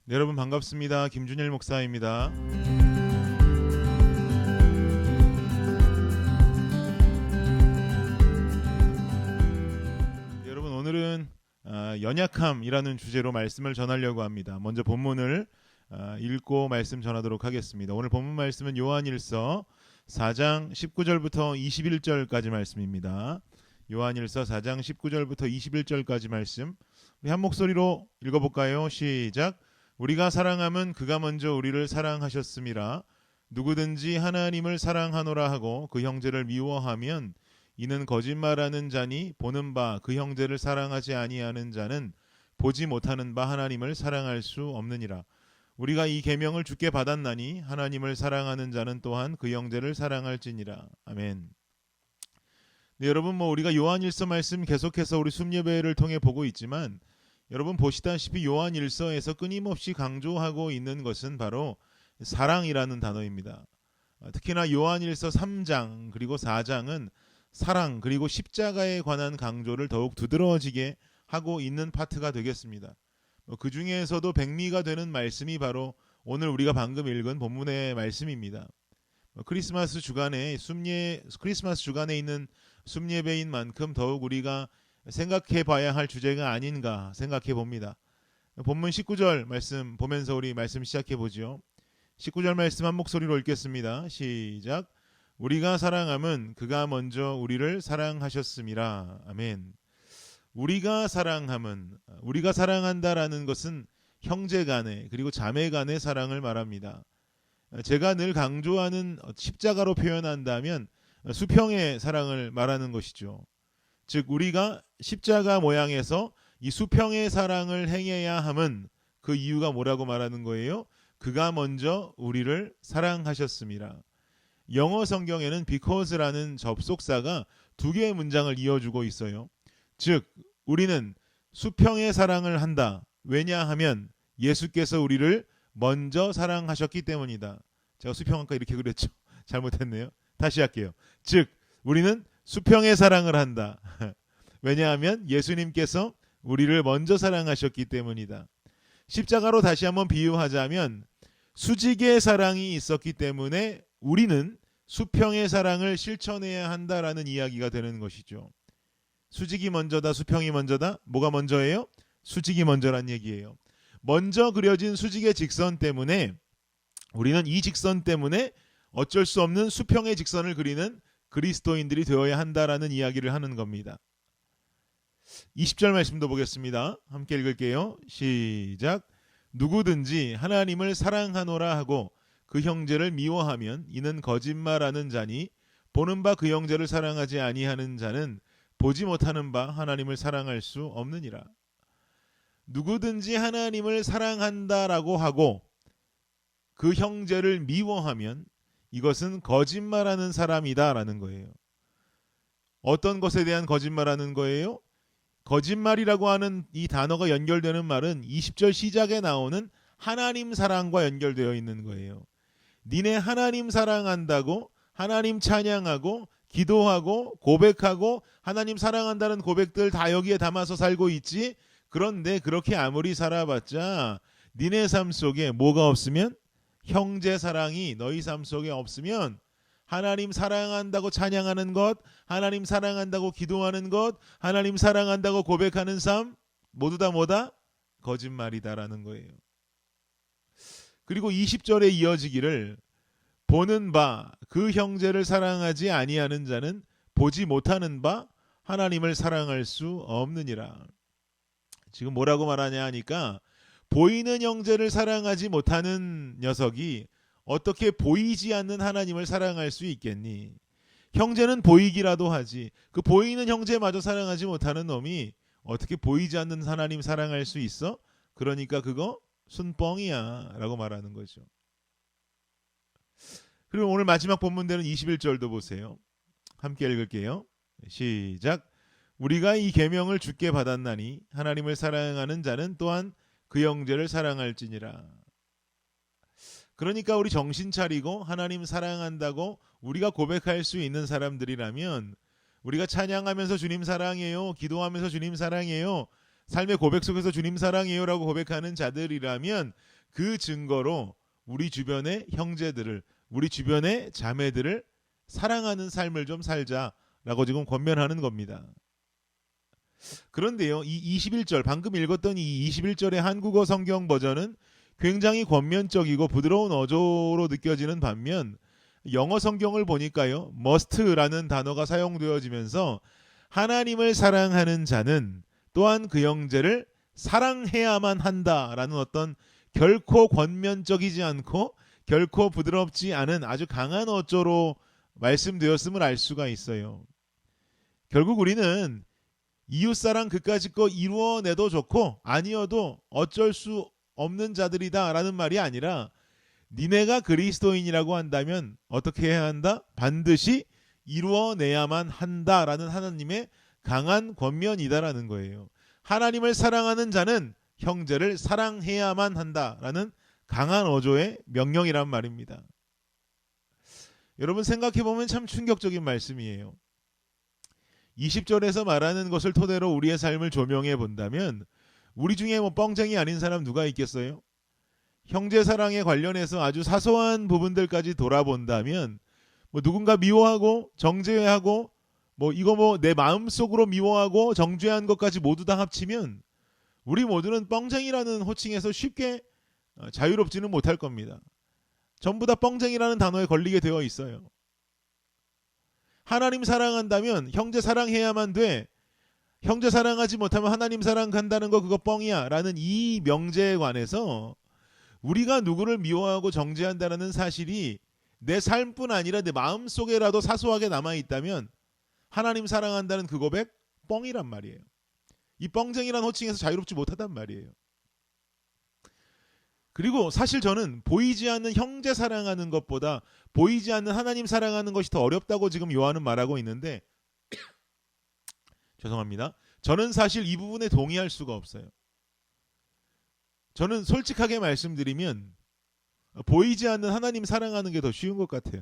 네, 여러분 반갑습니다. 김준일 목사입니다. 네, 여러분 오늘은 연약함이라는 주제로 말씀을 전하려고 합니다. 먼저 본문을 읽고 말씀 전하도록 하겠습니다. 오늘 본문 말씀은 요한일서 4장 19절부터 21절까지 말씀입니다. 요한일서 4장 19절부터 21절까지 말씀 우리 한 목소리로 읽어볼까요? 시작. 우리가 사랑함은 그가 먼저 우리를 사랑하셨음이라. 누구든지 하나님을 사랑하노라 하고 그 형제를 미워하면 이는 거짓말하는 자니 보는 바 그 형제를 사랑하지 아니하는 자는 보지 못하는 바 하나님을 사랑할 수 없느니라. 우리가 이 계명을 주께 받았나니 하나님을 사랑하는 자는 또한 그 형제를 사랑할지니라. 아멘. 네, 여러분 우리가 요한일서 말씀 계속해서 우리 숨예배를 통해 보고 있지만 여러분 보시다시피 요한일서에서 끊임없이 강조하고 있는 것은 바로 사랑이라는 단어입니다. 특히나 요한일서 3장 그리고 4장은 사랑 그리고 십자가에 관한 강조를 더욱 두드러지게 하고 있는 파트가 되겠습니다. 그 중에서도 백미가 되는 말씀이 바로 오늘 우리가 방금 읽은 본문의 말씀입니다. 크리스마스 주간에 있는 숨예배인 만큼 더욱 우리가 생각해 봐야 할 주제가 아닌가 생각해 봅니다. 본문 19절 말씀 보면서 우리 말씀 시작해 보죠. 19절 말씀 한 목소리로 읽겠습니다. 시작. 우리가 사랑함은 그가 먼저 우리를 사랑하셨음이라. 아멘. 우리가 사랑한다라는 것은 형제 간의 그리고 자매 간의 사랑을 말합니다. 제가 늘 강조하는 십자가로 표현한다면 수평의 사랑을 말하는 것이죠. 즉 우리가 십자가 모양에서 이 수평의 사랑을 행해야 함은 그 이유가 뭐라고 말하는 거예요? 그가 먼저 우리를 사랑하셨습니다. 영어 성경에는 because라는 접속사가 두 개의 문장을 이어주고 있어요. 즉 우리는 수평의 사랑을 한다. 왜냐하면 예수께서 우리를 먼저 사랑하셨기 때문이다. 제가 수평 아까 이렇게 그랬죠. 잘못했네요. 다시 할게요. 즉 우리는 수평의 사랑을 한다. 왜냐하면 예수님께서 우리를 먼저 사랑하셨기 때문이다. 십자가로 다시 한번 비유하자면 수직의 사랑이 있었기 때문에 우리는 수평의 사랑을 실천해야 한다라는 이야기가 되는 것이죠. 수직이 먼저다, 수평이 먼저다. 뭐가 먼저예요? 수직이 먼저란 얘기예요. 먼저 그려진 수직의 직선 때문에 우리는 이 직선 때문에 어쩔 수 없는 수평의 직선을 그리는 그리스도인들이 되어야 한다라는 이야기를 하는 겁니다. 20절 말씀도 보겠습니다. 함께 읽을게요. 시작. 누구든지 하나님을 사랑하노라 하고 그 형제를 미워하면 이는 거짓말하는 자니 보는 바 그 형제를 사랑하지 아니하는 자는 보지 못하는 바 하나님을 사랑할 수 없느니라. 누구든지 하나님을 사랑한다라고 하고 그 형제를 미워하면 이것은 거짓말하는 사람이다라는 거예요. 어떤 것에 대한 거짓말하는 거예요? 거짓말이라고 하는 이 단어가 연결되는 말은 20절 시작에 나오는 하나님 사랑과 연결되어 있는 거예요. 니네 하나님 사랑한다고 하나님 찬양하고 기도하고 고백하고 하나님 사랑한다는 고백들 다 여기에 담아서 살고 있지. 그런데 그렇게 아무리 살아봤자 니네 삶 속에 뭐가 없으면 형제 사랑이 너희 삶 속에 없으면 하나님 사랑한다고 찬양하는 것, 하나님 사랑한다고 기도하는 것, 하나님 사랑한다고 고백하는 삶 모두 다 뭐다? 거짓말이다라는 거예요. 그리고 20절에 이어지기를 보는 바 그 형제를 사랑하지 아니하는 자는 보지 못하는 바 하나님을 사랑할 수 없느니라. 지금 뭐라고 말하냐 하니까 보이는 형제를 사랑하지 못하는 녀석이 어떻게 보이지 않는 하나님을 사랑할 수 있겠니? 형제는 보이기라도 하지. 그 보이는 형제마저 사랑하지 못하는 놈이 어떻게 보이지 않는 하나님 사랑할 수 있어? 그러니까 그거 순뻥이야 라고 말하는 거죠. 그리고 오늘 마지막 본문되는 21절도 보세요. 함께 읽을게요. 시작. 우리가 이 계명을 주께 받았나니 하나님을 사랑하는 자는 또한 그 형제를 사랑할지니라. 그러니까 우리 정신 차리고 하나님 사랑한다고 우리가 고백할 수 있는 사람들이라면 우리가 찬양하면서 주님 사랑해요, 기도하면서 주님 사랑해요, 삶의 고백 속에서 주님 사랑해요라고 고백하는 자들이라면 그 증거로 우리 주변의 형제들을, 우리 주변의 자매들을 사랑하는 삶을 좀 살자라고 지금 권면하는 겁니다. 그런데요, 이 21절, 방금 읽었던 이 21절의 한국어 성경 버전은 굉장히 권면적이고 부드러운 어조로 느껴지는 반면 영어 성경을 보니까요, must라는 단어가 사용되어지면서 하나님을 사랑하는 자는 또한 그 형제를 사랑해야만 한다라는 어떤 결코 권면적이지 않고 결코 부드럽지 않은 아주 강한 어조로 말씀되었음을 알 수가 있어요. 결국 우리는 이웃사랑 그까짓 거 이루어내도 좋고 아니어도 어쩔 수 없는 자들이다라는 말이 아니라 니네가 그리스도인이라고 한다면 어떻게 해야 한다? 반드시 이루어내야만 한다라는 하나님의 강한 권면이다라는 거예요. 하나님을 사랑하는 자는 형제를 사랑해야만 한다라는 강한 어조의 명령이란 말입니다. 여러분 생각해보면 참 충격적인 말씀이에요. 20절에서 말하는 것을 토대로 우리의 삶을 조명해 본다면 우리 중에 뭐 뻥쟁이 아닌 사람 누가 있겠어요? 형제 사랑에 관련해서 아주 사소한 부분들까지 돌아본다면 뭐 누군가 미워하고 정죄하고 뭐 이거 뭐 내 마음속으로 미워하고 정죄한 것까지 모두 다 합치면 우리 모두는 뻥쟁이라는 호칭에서 쉽게 자유롭지는 못할 겁니다. 전부 다 뻥쟁이라는 단어에 걸리게 되어 있어요. 하나님 사랑한다면 형제 사랑해야만 돼. 형제 사랑하지 못하면 하나님 사랑한다는 거 그거 뻥이야 라는 이 명제에 관해서 우리가 누구를 미워하고 정죄한다는 사실이 내 삶뿐 아니라 내 마음속에라도 사소하게 남아있다면 하나님 사랑한다는 그 고백 뻥이란 말이에요. 이 뻥쟁이란 호칭에서 자유롭지 못하단 말이에요. 그리고 사실 저는 보이지 않는 형제 사랑하는 것보다 보이지 않는 하나님 사랑하는 것이 더 어렵다고 지금 요한은 말하고 있는데 죄송합니다. 저는 사실 이 부분에 동의할 수가 없어요. 저는 솔직하게 말씀드리면 보이지 않는 하나님 사랑하는 게 더 쉬운 것 같아요.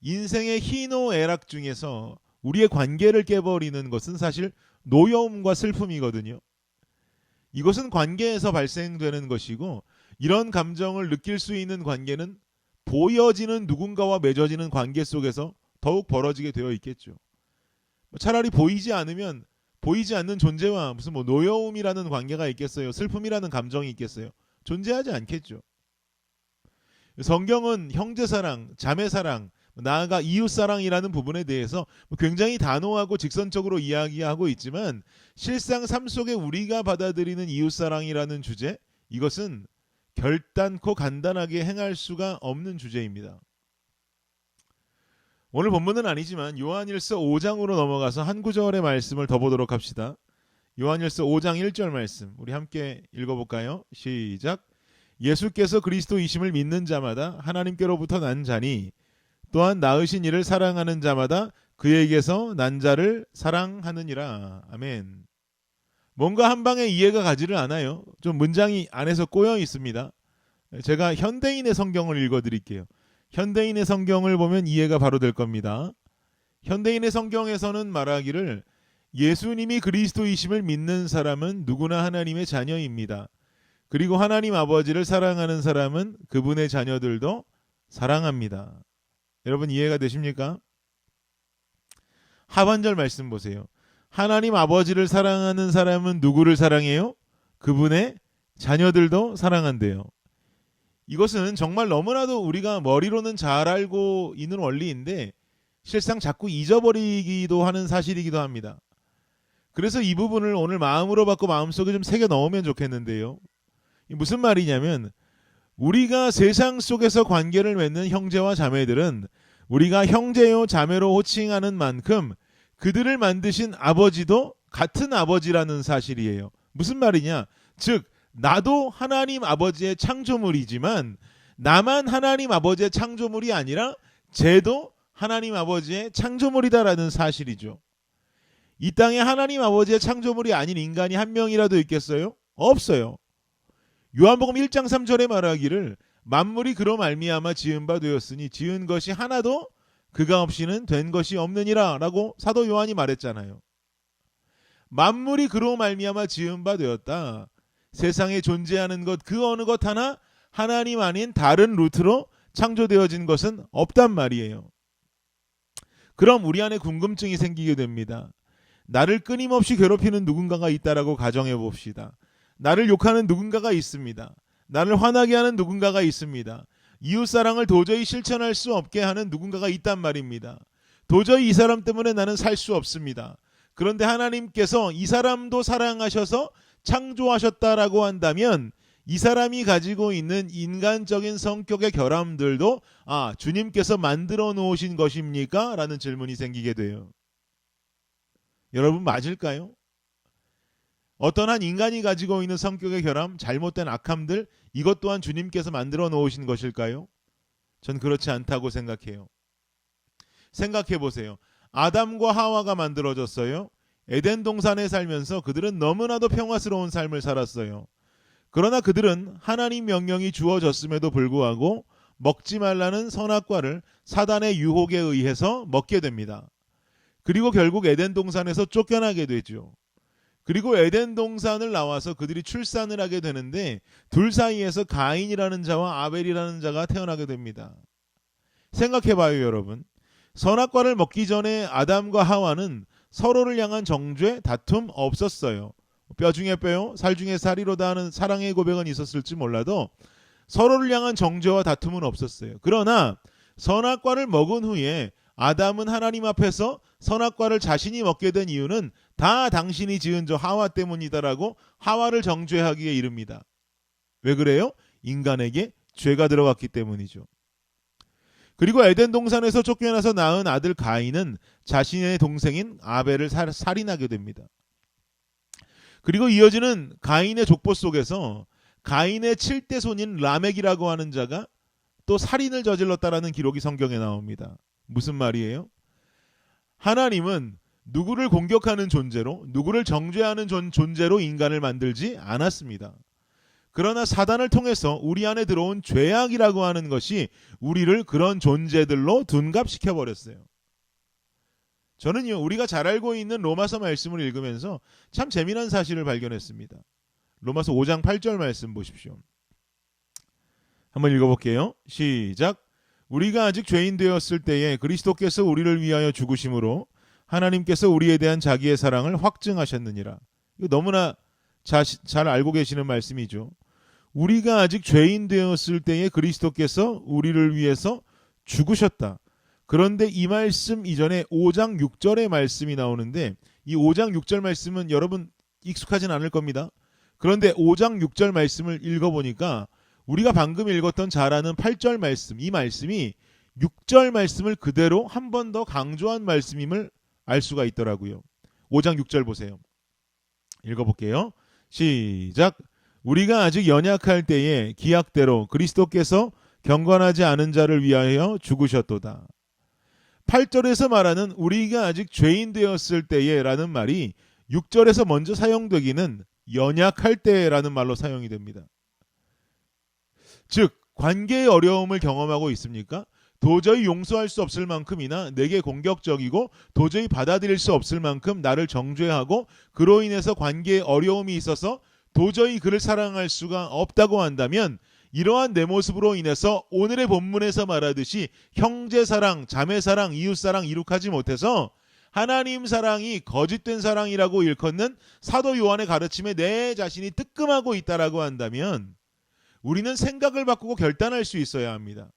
인생의 희노애락 중에서 우리의 관계를 깨버리는 것은 사실 노여움과 슬픔이거든요. 이것은 관계에서 발생되는 것이고 이런 감정을 느낄 수 있는 관계는 보여지는 누군가와 맺어지는 관계 속에서 더욱 벌어지게 되어 있겠죠. 차라리 보이지 않으면 보이지 않는 존재와 무슨 뭐 노여움이라는 관계가 있겠어요? 슬픔이라는 감정이 있겠어요? 존재하지 않겠죠. 성경은 형제사랑, 자매사랑, 나아가 이웃사랑이라는 부분에 대해서 굉장히 단호하고 직선적으로 이야기하고 있지만 실상 삶 속에 우리가 받아들이는 이웃사랑이라는 주제, 이것은 결단코 간단하게 행할 수가 없는 주제입니다. 오늘 본문은 아니지만 요한일서 5장으로 넘어가서 한 구절의 말씀을 더 보도록 합시다. 요한일서 5장 1절 말씀 우리 함께 읽어볼까요? 시작. 예수께서 그리스도이심을 믿는 자마다 하나님께로부터 난 자니 또한 낳으신 이를 사랑하는 자마다 그에게서 난 자를 사랑하느니라. 아멘. 뭔가 한 방에 이해가 가지를 않아요. 좀 문장이 안에서 꼬여 있습니다. 제가 현대인의 성경을 읽어드릴게요. 현대인의 성경을 보면 이해가 바로 될 겁니다. 현대인의 성경에서는 말하기를 예수님이 그리스도이심을 믿는 사람은 누구나 하나님의 자녀입니다. 그리고 하나님 아버지를 사랑하는 사람은 그분의 자녀들도 사랑합니다. 여러분 이해가 되십니까? 하반절 말씀 보세요. 하나님 아버지를 사랑하는 사람은 누구를 사랑해요? 그분의 자녀들도 사랑한대요. 이것은 정말 너무나도 우리가 머리로는 잘 알고 있는 원리인데 실상 자꾸 잊어버리기도 하는 사실이기도 합니다. 그래서 이 부분을 오늘 마음으로 받고 마음속에 좀 새겨 넣으면 좋겠는데요. 무슨 말이냐면 우리가 세상 속에서 관계를 맺는 형제와 자매들은 우리가 형제요 자매로 호칭하는 만큼 그들을 만드신 아버지도 같은 아버지라는 사실이에요. 무슨 말이냐? 즉 나도 하나님 아버지의 창조물이지만 나만 하나님 아버지의 창조물이 아니라 쟤도 하나님 아버지의 창조물이다라는 사실이죠. 이 땅에 하나님 아버지의 창조물이 아닌 인간이 한 명이라도 있겠어요? 없어요. 요한복음 1장 3절에 말하기를 만물이 그로 말미암아 지은 바 되었으니 지은 것이 하나도 그가 없이는 된 것이 없느니라 라고 사도 요한이 말했잖아요. 만물이 그로 말미암아 지은 바 되었다. 세상에 존재하는 것 그 어느 것 하나 하나님 아닌 다른 루트로 창조되어진 것은 없단 말이에요. 그럼 우리 안에 궁금증이 생기게 됩니다. 나를 끊임없이 괴롭히는 누군가가 있다라고 가정해 봅시다. 나를 욕하는 누군가가 있습니다. 나를 화나게 하는 누군가가 있습니다. 이웃사랑을 도저히 실천할 수 없게 하는 누군가가 있단 말입니다. 도저히 이 사람 때문에 나는 살 수 없습니다. 그런데 하나님께서 이 사람도 사랑하셔서 창조하셨다라고 한다면 이 사람이 가지고 있는 인간적인 성격의 결함들도 주님께서 만들어 놓으신 것입니까? 라는 질문이 생기게 돼요. 여러분 맞을까요? 어떤 한 인간이 가지고 있는 성격의 결함, 잘못된 악함들 이것 또한 주님께서 만들어 놓으신 것일까요? 전 그렇지 않다고 생각해요. 생각해 보세요. 아담과 하와가 만들어졌어요. 에덴 동산에 살면서 그들은 너무나도 평화스러운 삶을 살았어요. 그러나 그들은 하나님 명령이 주어졌음에도 불구하고 먹지 말라는 선악과를 사단의 유혹에 의해서 먹게 됩니다. 그리고 결국 에덴 동산에서 쫓겨나게 되죠. 그리고 에덴 동산을 나와서 그들이 출산을 하게 되는데 둘 사이에서 가인이라는 자와 아벨이라는 자가 태어나게 됩니다. 생각해봐요, 여러분. 선악과를 먹기 전에 아담과 하와는 서로를 향한 정죄, 다툼 없었어요. 뼈 중에 뼈요, 살 중에 살이로다 하는 사랑의 고백은 있었을지 몰라도 서로를 향한 정죄와 다툼은 없었어요. 그러나 선악과를 먹은 후에 아담은 하나님 앞에서 선악과를 자신이 먹게 된 이유는 다 당신이 지은 저 하와 때문이다라고 하와를 정죄하기에 이릅니다. 왜 그래요? 인간에게 죄가 들어갔기 때문이죠. 그리고 에덴 동산에서 쫓겨나서 낳은 아들 가인은 자신의 동생인 아벨을 살인하게 됩니다. 그리고 이어지는 가인의 족보 속에서 가인의 7대 손인 라멕이라고 하는 자가 또 살인을 저질렀다라는 기록이 성경에 나옵니다. 무슨 말이에요? 하나님은 누구를 공격하는 존재로, 누구를 정죄하는 존재로 인간을 만들지 않았습니다. 그러나 사단을 통해서 우리 안에 들어온 죄악이라고 하는 것이 우리를 그런 존재들로 둔갑시켜버렸어요. 저는요, 우리가 잘 알고 있는 로마서 말씀을 읽으면서 참 재미난 사실을 발견했습니다. 로마서 5장 8절 말씀 보십시오. 한번 읽어볼게요. 시작. 우리가 아직 죄인 되었을 때에 그리스도께서 우리를 위하여 죽으심으로 하나님께서 우리에 대한 자기의 사랑을 확증하셨느니라. 이거 너무나 잘 알고 계시는 말씀이죠. 우리가 아직 죄인 되었을 때에 그리스도께서 우리를 위해서 죽으셨다. 그런데 이 말씀 이전에 5장 6절의 말씀이 나오는데 이 5장 6절 말씀은 여러분 익숙하진 않을 겁니다. 그런데 5장 6절 말씀을 읽어보니까 우리가 방금 읽었던 잘 아는 8절 말씀, 이 말씀이 6절 말씀을 그대로 한 번 더 강조한 말씀임을 알 수가 있더라고요. 5장 6절 보세요. 읽어볼게요. 시작. 우리가 아직 연약할 때에 기약대로 그리스도께서 경건하지 않은 자를 위하여 죽으셨도다. 8절에서 말하는 우리가 아직 죄인 되었을 때에 라는 말이 6절에서 먼저 사용되기는 연약할 때라는 말로 사용이 됩니다. 즉 관계의 어려움을 경험하고 있습니까? 도저히 용서할 수 없을 만큼이나 내게 공격적이고 도저히 받아들일 수 없을 만큼 나를 정죄하고 그로 인해서 관계에 어려움이 있어서 도저히 그를 사랑할 수가 없다고 한다면 이러한 내 모습으로 인해서 오늘의 본문에서 말하듯이 형제사랑, 자매사랑, 이웃사랑 이룩하지 못해서 하나님 사랑이 거짓된 사랑이라고 일컫는 사도 요한의 가르침에 내 자신이 뜨끔하고 있다라고 한다면 우리는 생각을 바꾸고 결단할 수 있어야 합니다.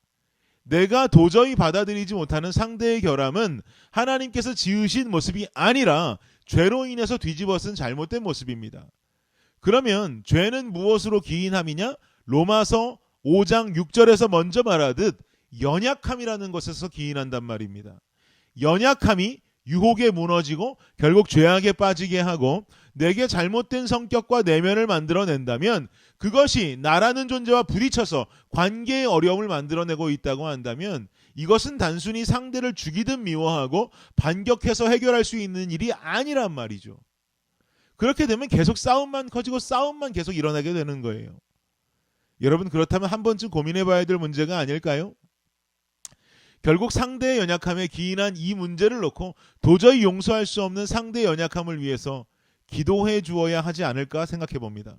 내가 도저히 받아들이지 못하는 상대의 결함은 하나님께서 지으신 모습이 아니라 죄로 인해서 뒤집어쓴 잘못된 모습입니다. 그러면 죄는 무엇으로 기인함이냐? 로마서 5장 6절에서 먼저 말하듯 연약함이라는 것에서 기인한단 말입니다. 연약함이 유혹에 무너지고 결국 죄악에 빠지게 하고 내게 잘못된 성격과 내면을 만들어낸다면 그것이 나라는 존재와 부딪혀서 관계의 어려움을 만들어내고 있다고 한다면 이것은 단순히 상대를 죽이든 미워하고 반격해서 해결할 수 있는 일이 아니란 말이죠. 그렇게 되면 계속 싸움만 커지고 싸움만 계속 일어나게 되는 거예요. 여러분 그렇다면 한 번쯤 고민해봐야 될 문제가 아닐까요? 결국 상대의 연약함에 기인한 이 문제를 놓고 도저히 용서할 수 없는 상대의 연약함을 위해서 기도해 주어야 하지 않을까 생각해 봅니다.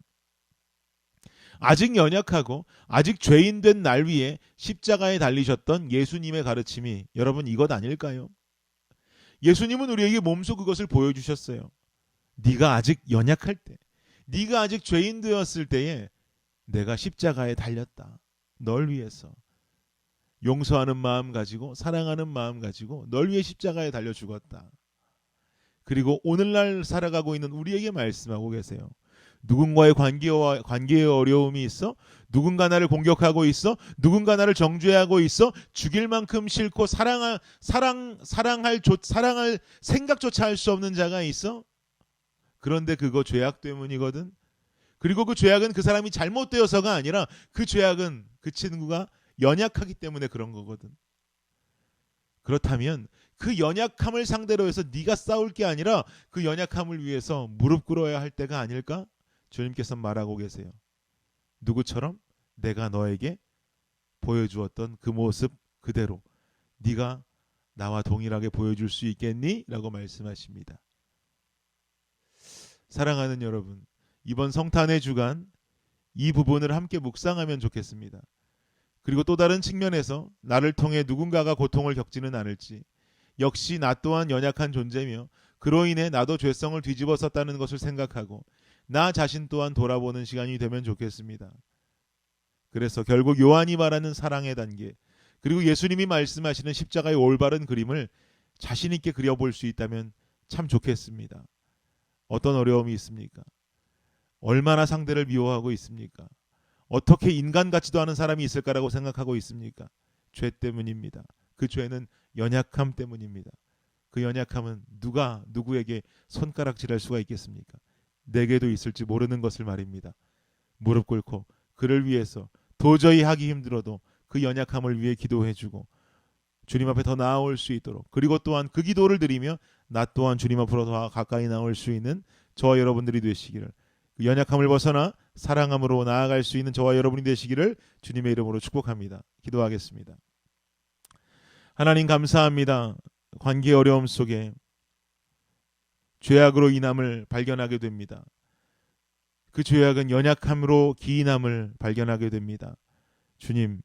아직 연약하고 아직 죄인 된 날 위에 십자가에 달리셨던 예수님의 가르침이 여러분 이것 아닐까요? 예수님은 우리에게 몸소 그것을 보여주셨어요. 네가 아직 연약할 때, 네가 아직 죄인 되었을 때에 내가 십자가에 달렸다. 널 위해서. 용서하는 마음 가지고 사랑하는 마음 가지고 널 위해 십자가에 달려 죽었다. 그리고 오늘날 살아가고 있는 우리에게 말씀하고 계세요. 누군가의 관계에 어려움이 있어? 누군가 나를 공격하고 있어? 누군가 나를 정죄하고 있어? 죽일 만큼 싫고 사랑할 생각조차 할 수 없는 자가 있어? 그런데 그거 죄악 때문이거든. 그리고 그 죄악은 그 사람이 잘못되어서가 아니라 그 죄악은 그 친구가 연약하기 때문에 그런 거거든. 그렇다면 그 연약함을 상대로 해서 네가 싸울 게 아니라 그 연약함을 위해서 무릎 꿇어야 할 때가 아닐까? 주님께서 말하고 계세요. 누구처럼? 내가 너에게 보여주었던 그 모습 그대로 네가 나와 동일하게 보여줄 수 있겠니? 라고 말씀하십니다. 사랑하는 여러분, 이번 성탄의 주간 이 부분을 함께 묵상하면 좋겠습니다. 그리고 또 다른 측면에서 나를 통해 누군가가 고통을 겪지는 않을지, 역시 나 또한 연약한 존재며 그로 인해 나도 죄성을 뒤집어섰다는 것을 생각하고 나 자신 또한 돌아보는 시간이 되면 좋겠습니다. 그래서 결국 요한이 말하는 사랑의 단계, 그리고 예수님이 말씀하시는 십자가의 올바른 그림을 자신 있게 그려볼 수 있다면 참 좋겠습니다. 어떤 어려움이 있습니까? 얼마나 상대를 미워하고 있습니까? 어떻게 인간 같지도 않은 사람이 있을까라고 생각하고 있습니까? 죄 때문입니다. 그 죄는 연약함 때문입니다. 그 연약함은 누가 누구에게 손가락질할 수가 있겠습니까? 내게도 있을지 모르는 것을 말입니다. 무릎 꿇고 그를 위해서 도저히 하기 힘들어도 그 연약함을 위해 기도해주고 주님 앞에 더 나아올 수 있도록, 그리고 또한 그 기도를 드리며 나 또한 주님 앞으로 더 가까이 나올 수 있는 저와 여러분들이 되시기를, 그 연약함을 벗어나 사랑함으로 나아갈 수 있는 저와 여러분이 되시기를 주님의 이름으로 축복합니다. 기도하겠습니다. 하나님 감사합니다. 관계 어려움 속에 죄악으로 인함을 발견하게 됩니다. 그 죄악은 연약함으로 기인함을 발견하게 됩니다. 주님,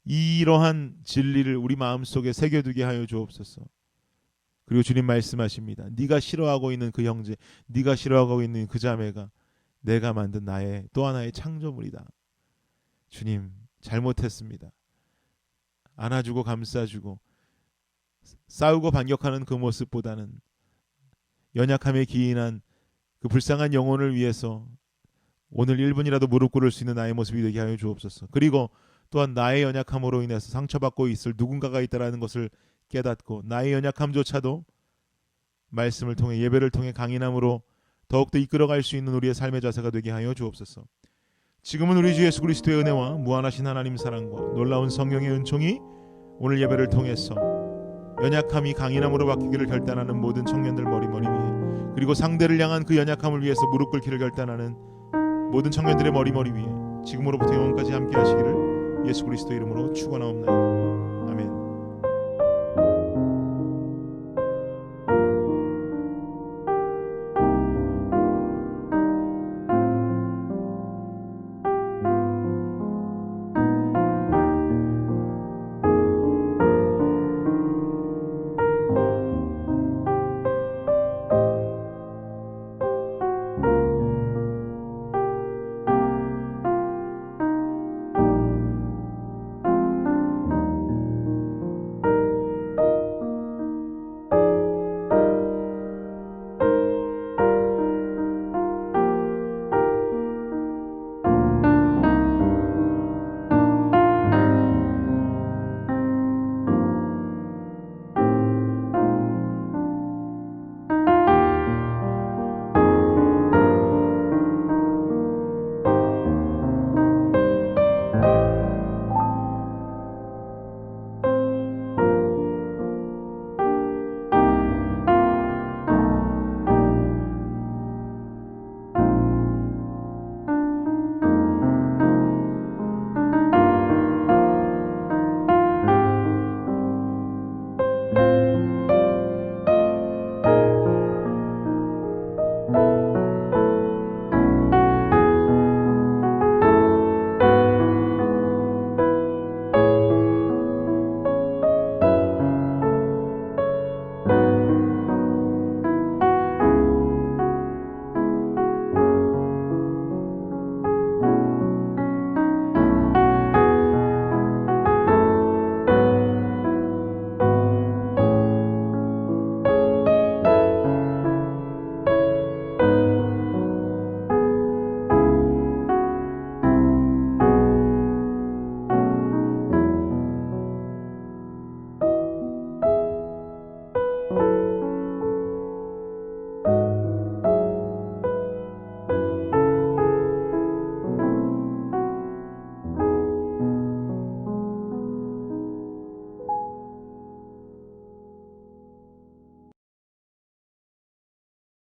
이러한 진리를 우리 마음속에 새겨두게 하여 주옵소서. 그리고 주님 말씀하십니다. 네가 싫어하고 있는 그 형제, 네가 싫어하고 있는 그 자매가 내가 만든 나의 또 하나의 창조물이다. 주님, 잘못했습니다. 안아주고 감싸주고 싸우고 반격하는 그 모습보다는 연약함에 기인한 그 불쌍한 영혼을 위해서 오늘 1분이라도 무릎 꿇을 수 있는 나의 모습이 되게 하여 주옵소서. 그리고 또한 나의 연약함으로 인해서 상처받고 있을 누군가가 있다는 것을 깨닫고 나의 연약함조차도 말씀을 통해, 예배를 통해 강인함으로 더욱더 이끌어갈 수 있는 우리의 삶의 자세가 되게 하여 주옵소서. 지금은 우리 주 예수 그리스도의 은혜와 무한하신 하나님 사랑과 놀라운 성령의 은총이 오늘 예배를 통해서 연약함이 강인함으로 바뀌기를 결단하는 모든 청년들 머리 위에, 그리고 상대를 향한 그 연약함을 위해서 무릎 꿇기를 결단하는 모든 청년들의 머리 위에 지금으로부터 영원까지 함께 하시기를 예수 그리스도 이름으로 축원하옵나이다.